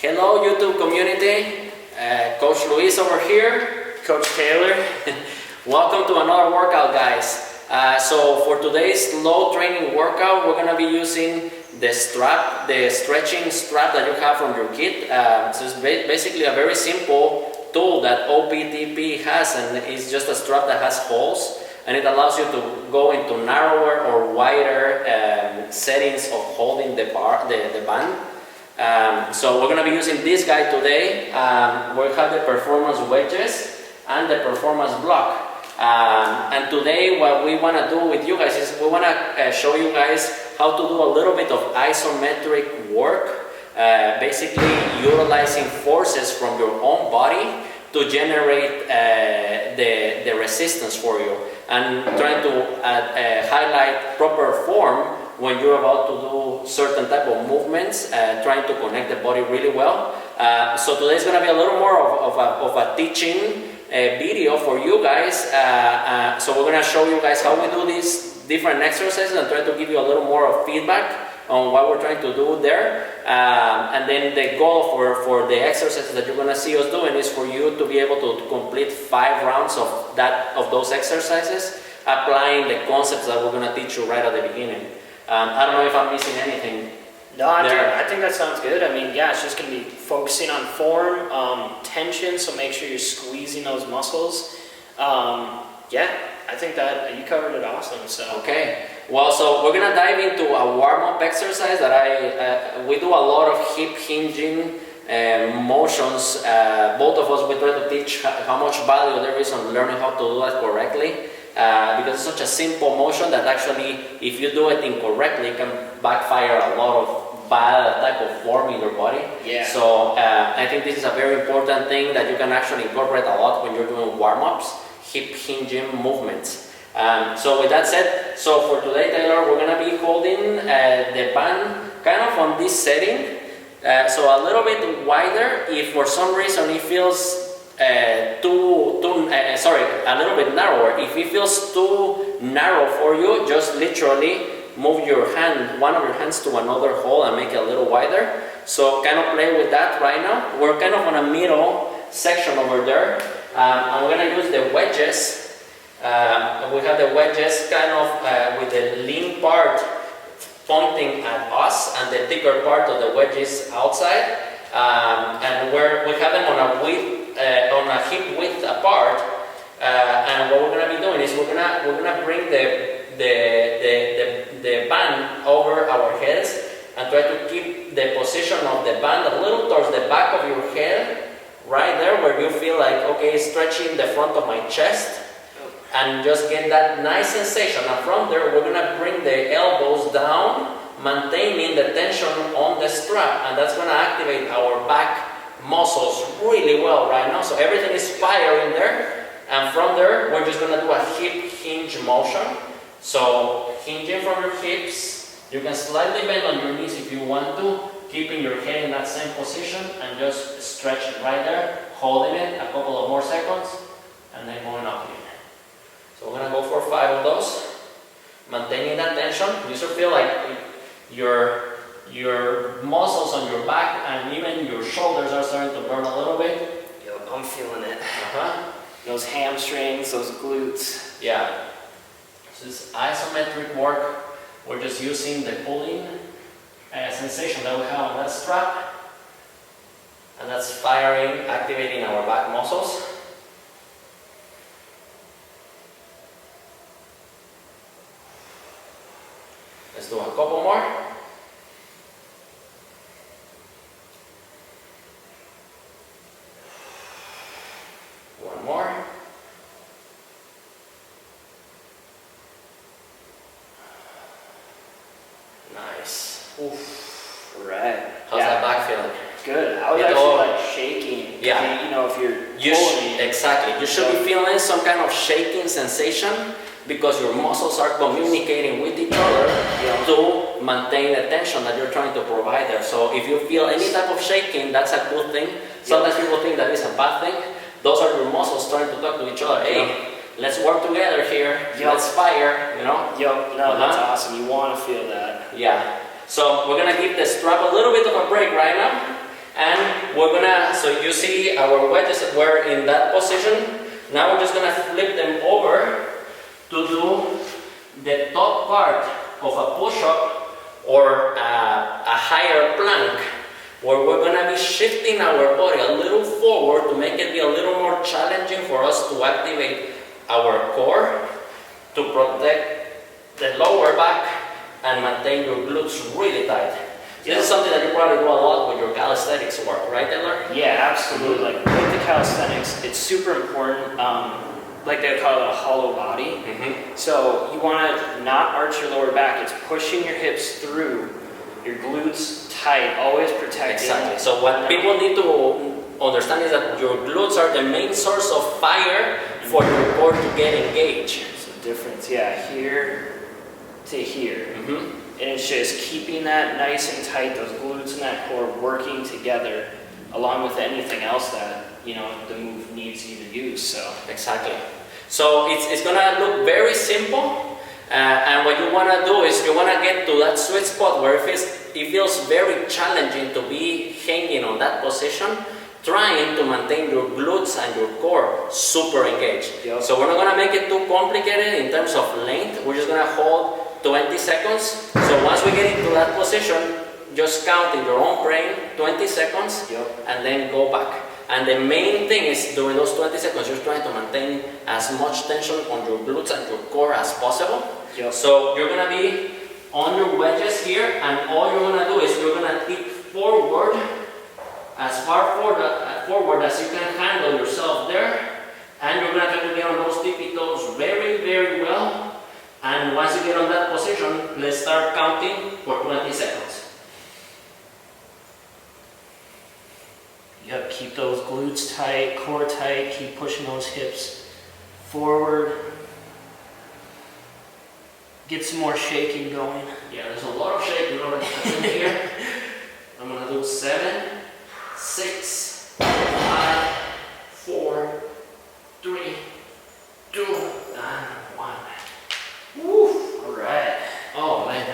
Hello YouTube community, Coach Luis over here, Coach Taylor. Welcome to another workout, guys. So for today's low training workout, we're going to be using the strap, the stretching strap that you have from your kit. So it's basically a very simple tool that OPTP has, and it's just a strap that has holes, and it allows you to go into narrower or wider settings of holding the band. So we're going to be using this guy today. We have the performance wedges and the performance block. And today what we want to do with you guys is we want to show you guys how to do a little bit of isometric work, basically utilizing forces from your own body to generate the resistance for you, and trying to highlight proper form when you're about to do certain type of movements, trying to connect the body really well. So today's going to be a little more of a teaching video for you guys. So we're going to show you guys how we do these different exercises and try to give you a little more of feedback on what we're trying to do there. And then the goal for the exercises that you're going to see us doing is for you to be able to complete 5 rounds of those exercises, applying the concepts that we're going to teach you right at the beginning. I don't know if I'm missing anything. No, I think that sounds good. I mean, yeah, it's just going to be focusing on form, tension, so make sure you're squeezing those muscles. Yeah, I think that you covered it awesome. So. Okay, well, so we're going to dive into a warm-up exercise that we do a lot of hip hinging motions. Both of us, we try to teach how much value there is on learning how to do that correctly. Because it's such a simple motion that actually, if you do it incorrectly, it can backfire a lot of bad type of form in your body. Yeah. So I think this is a very important thing that you can actually incorporate a lot when you're doing warm-ups, hip hinging movements. So with that said, so for today, Taylor, we're going to be holding the band kind of on this setting. So a little bit wider. If for some reason it feels a little bit narrower. If it feels too narrow for you, just literally move your hand, one of your hands to another hole and make it a little wider. So kind of play with that right now. We're kind of on a middle section over there, and we're going to use the wedges. We have the wedges kind of with the lean part pointing at us and the thicker part of the wedges outside, and we have them on a hip width apart, and what we're going to be doing is we're gonna bring the band over our heads and try to keep the position of the band a little towards the back of your head, right there where you feel like, okay, stretching the front of my chest, and just get that nice sensation. And from there, we're going to bring the elbows down, maintaining the tension on the strap, and that's going to activate our back muscles really well right now. So everything is firing there, and from there we're just going to do a hip hinge motion. So hinging from your hips, you can slightly bend on your knees if you want to, keeping your head in that same position, and just stretch it right there, holding it a couple of more seconds, and then going up again. So we're going to go for 5 of those, maintaining that tension. You should feel like your muscles on your back and even your shoulders are starting to burn a little bit. Yep, I'm feeling it. Those hamstrings, those glutes. Yeah. So this isometric work, we're just using the pulling sensation that we have on that strap, and that's firing, activating our back muscles. Let's do a couple more. One more. Nice. Oof. Right. How's that back feeling? Good. I was actually like shaking. Yeah. You know, if you're pulling. Exactly. You should be feeling some kind of shaking sensation, because your muscles are communicating with each other to maintain the tension that you're trying to provide there. So if you feel any type of shaking, that's a good thing. Sometimes people think that is a bad thing. Those are your muscles trying to talk to each other. Hey, let's work together here. Let's fire, you know? That's awesome. You want to feel that. Yeah. So we're going to give the strap a little bit of a break right now. And so you see our wedges were in that position. Now we're just gonna flip them over to do the top part of a push-up or a higher plank, where we're gonna be shifting our body a little forward to make it be a little more challenging for us to activate our core, to protect the lower back and maintain your glutes really tight. This is something that you probably do a lot with your calisthenics work, right, Taylor? Yeah, absolutely. Like with the calisthenics, it's super important. Like they call it a hollow body. So you want to not arch your lower back. It's pushing your hips through, your glutes tight, always protecting. Exactly. So what people need to understand is that your glutes are the main source of fire for your core to get engaged. There's a difference, yeah, here to here. And it's just keeping that nice and tight, those glutes and that core working together, along with anything else that, you know, the move needs you to use. So exactly. So it's gonna look very simple, and what you wanna do is you wanna get to that sweet spot where it feels very challenging to be hanging on that position, trying to maintain your glutes and your core super engaged. So we're not gonna make it too complicated in terms of length. We're just gonna hold 20 seconds. So once we get into that position, just count in your own brain 20 seconds and then go back. And the main thing is during those 20 seconds, you're trying to maintain as much tension on your glutes and your core as possible. So you're gonna be on your wedges here, and all you're gonna do is you're gonna tip forward, as far forward as you can handle yourself there, and you're gonna try to get on those tippy toes very, very well. And once you get on that position, let's start counting for 20 seconds. Yep, keep those glutes tight, core tight, keep pushing those hips forward. Get some more shaking going. Yeah, there's a lot of shaking going on here. I'm gonna do 7, 6, 5, 4, 3, 2, and 1. Woo! Alright. Oh man.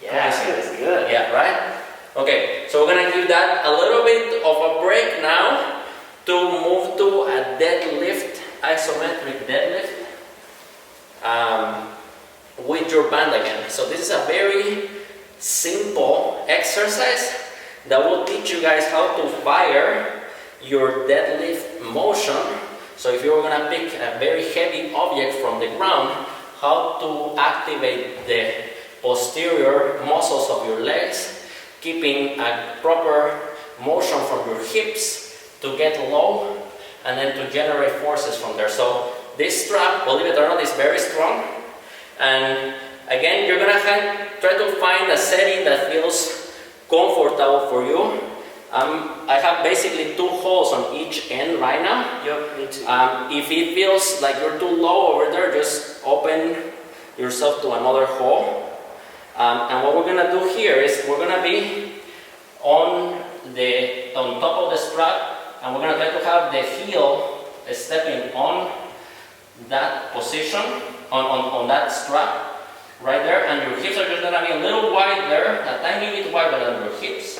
Yeah, that's good. Yeah, right? Okay, so we're gonna give that a little bit of a break now to move to a deadlift, isometric deadlift, with your band again. So this is a very simple exercise that will teach you guys how to fire your deadlift motion. So if you're gonna pick a very heavy object from the ground, how to activate the posterior muscles of your legs, keeping a proper motion from your hips to get low and then to generate forces from there. So this strap, believe it or not, is very strong. And again, you're gonna try to find a setting that feels comfortable for you. I have basically 2 holes on each end right now. Yep, me too. If it feels like you're too low over there, just open yourself to another hole. And what we're gonna do here is we're gonna be on top of the strap, and we're gonna try to have the heel stepping on that position, on that strap right there, and your hips are just gonna be a little wide there, a tiny bit wider than your hips.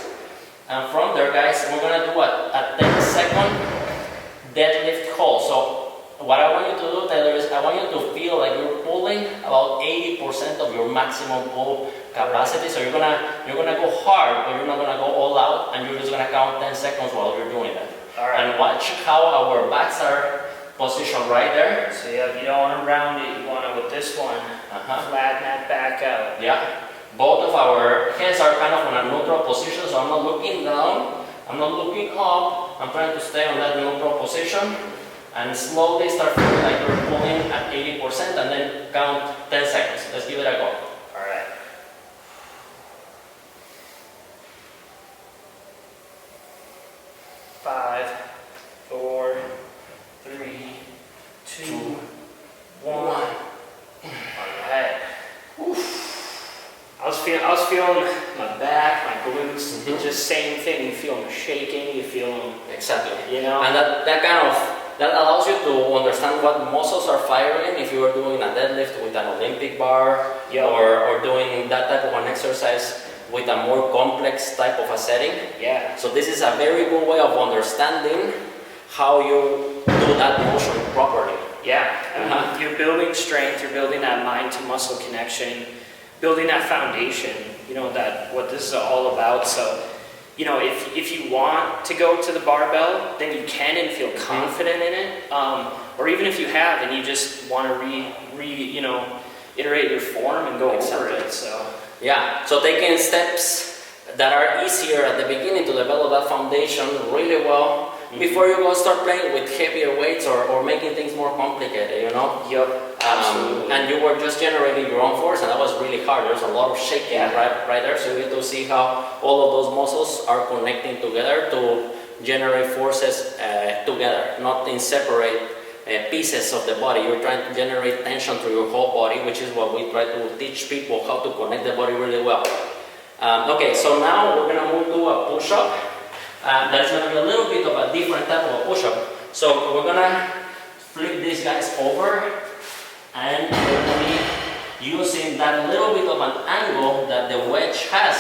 And from there, guys, we're gonna do a 10-second deadlift hold. So what I want you to do, Taylor, is I want you to feel like you're pulling about 80% of your maximum pull capacity. So you're gonna go hard, but you're not gonna go all out, and you're just gonna count 10 seconds while you're doing that. All right. And watch how our backs are positioned right there. So yeah, you don't want to round it. You want to, with this one, flatten that back out. Yeah. Both of our hands are kind of on a neutral position, so I'm not looking down, I'm not looking up, I'm trying to stay on that neutral position, and slowly start feeling like you're pulling at 80%, and then count 10 seconds. Let's give it a go. Alright. 5, 4, 3, 2, 1. Alright. I was feeling my back, my glutes, just same thing. You feel them shaking, you feel them. Exactly. You know? And that allows you to understand what muscles are firing if you are doing a deadlift with an Olympic bar, or doing that type of an exercise with a more complex type of a setting. Yeah. So this is a very good way of understanding how you do that motion properly. Yeah, I mean, you're building strength, you're building that mind to muscle connection, building that foundation, you know, that what this is all about. So, you know, if you want to go to the barbell, then you can and feel confident in it. Or even if you have and you just want to you know, iterate your form and go over it. So yeah, so taking steps that are easier at the beginning to develop that foundation really well before you go start playing with heavier weights or making things more complicated, you know? Yep, absolutely. And you were just generating your own force, and that was really hard. There's a lot of shaking right there, so you get to see how all of those muscles are connecting together to generate forces together, not in separate pieces of the body. You're trying to generate tension through your whole body, which is what we try to teach people, how to connect the body really well. Okay, so now we're going to move to a push-up. That's going to be a little bit of a different type of a push-up. So we're going to flip these guys over, and we're going to be using that little bit of an angle that the wedge has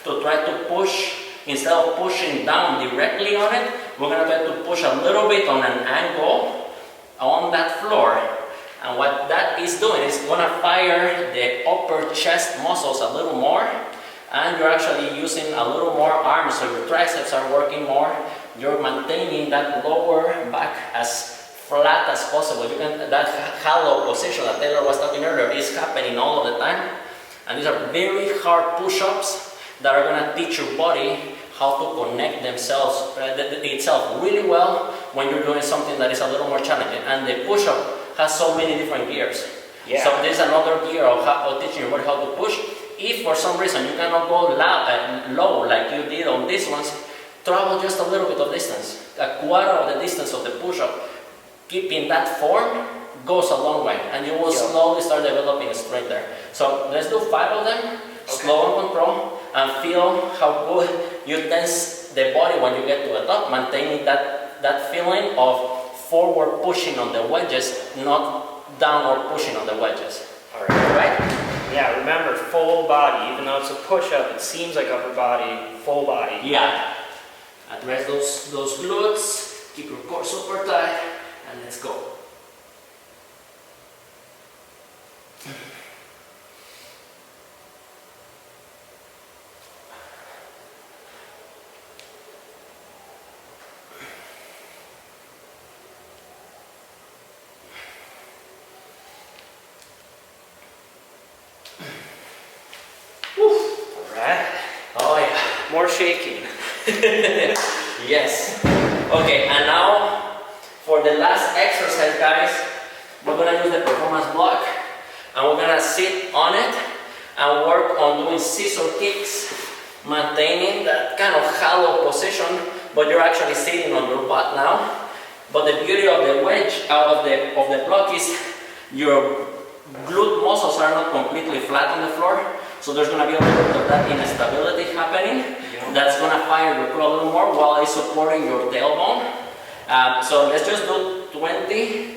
to try to push. Instead of pushing down directly on it, we're going to try to push a little bit on an angle on that floor. And what that is doing is going to fire the upper chest muscles a little more, and you're actually using a little more arm, so your triceps are working more. You're maintaining that lower back as flat as possible. You can, that hollow position that Taylor was talking earlier is happening all of the time. And these are very hard push-ups that are going to teach your body how to connect themselves itself really well when you're doing something that is a little more challenging. And the push-up has so many different gears. Yeah. So there's another gear of teaching your body how to push. If for some reason you cannot go low like you did on these ones, travel just a little bit of distance. A quarter of the distance of the push-up. Keeping that form goes a long way, and you will slowly start developing strength there. So let's do 5 of them, slow and control, and feel how good you tense the body when you get to the top, maintaining that feeling of forward pushing on the wedges, not downward pushing on the wedges. All right? Yeah, remember, full body. Even though it's a push-up, it seems like upper body, full body. Yeah. Address those glutes, keep your core super tight, and let's go. More shaking. Yes. Okay, and now for the last exercise, guys, we're going to use the performance block, and we're going to sit on it and work on doing scissor kicks, maintaining that kind of hollow position, but you're actually sitting on your butt now. But the beauty of the wedge of the block is your glute muscles are not completely flat on the floor. So there's going to be a little bit of that instability happening. That's going to fire your core a little more while it's supporting your tailbone. So let's just do 20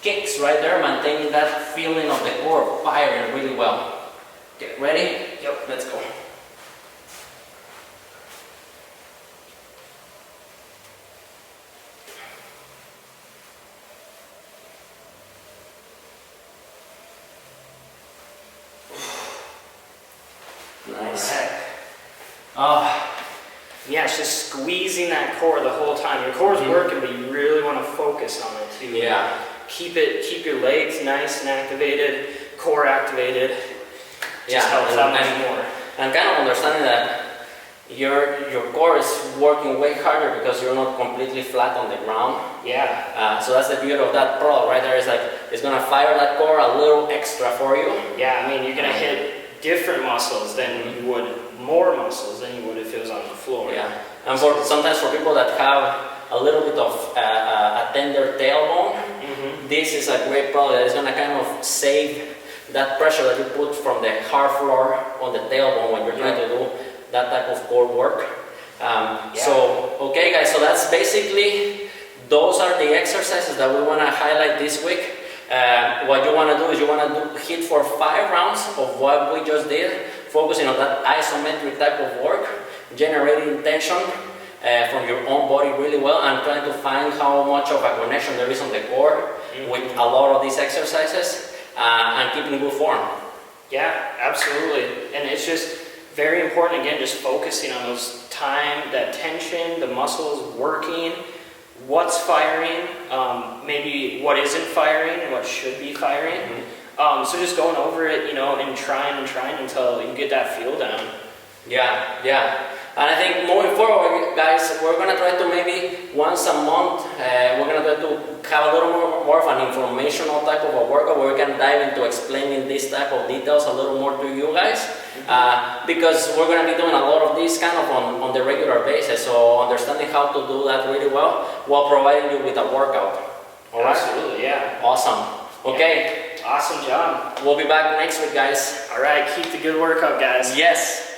kicks right there, maintaining that feeling of the core firing really well. Okay, ready? Yep, let's go. Nice. Yeah, it's just squeezing that core the whole time. Your core's working, but you really want to focus on it too. Yeah. Keep your legs nice and activated, core activated. Just helps out much more. And kind of understanding that your core is working way harder because you're not completely flat on the ground. Yeah. So that's the beauty of that pro right there. Is like it's gonna fire that core a little extra for you. Yeah, I mean you're gonna hit different muscles than you would, more muscles than you would if it was on the floor. Yeah. And sometimes for people that have a little bit of a tender tailbone, this is a great pro that is gonna kind of save that pressure that you put from the hard floor on the tailbone when you're trying to do that type of core work. So, okay guys, so that's basically, those are the exercises that we want to highlight this week. What you want to do is you want to hit for 5 rounds of what we just did focusing on that isometric type of work, generating tension from your own body really well, and trying to find how much of a connection there is on the core with a lot of these exercises, and keeping good form. Yeah, absolutely. And it's just very important, again, just focusing on those time, that tension, the muscles working, what's firing, maybe what isn't firing and what should be firing. So just going over it, you know, and trying until you get that feel down. Yeah. And I think moving forward, guys, we're going to try to maybe once a month, we're going to try to have a little more of an informational type of a workout where we can dive into explaining this type of details a little more to you guys. Because we're going to be doing a lot of this kind of on the regular basis. So understanding how to do that really well while providing you with a workout. All right? Absolutely, yeah. Awesome. Okay. Yeah. Awesome job. We'll be back next week, guys. All right, keep the good workout, guys. Yes.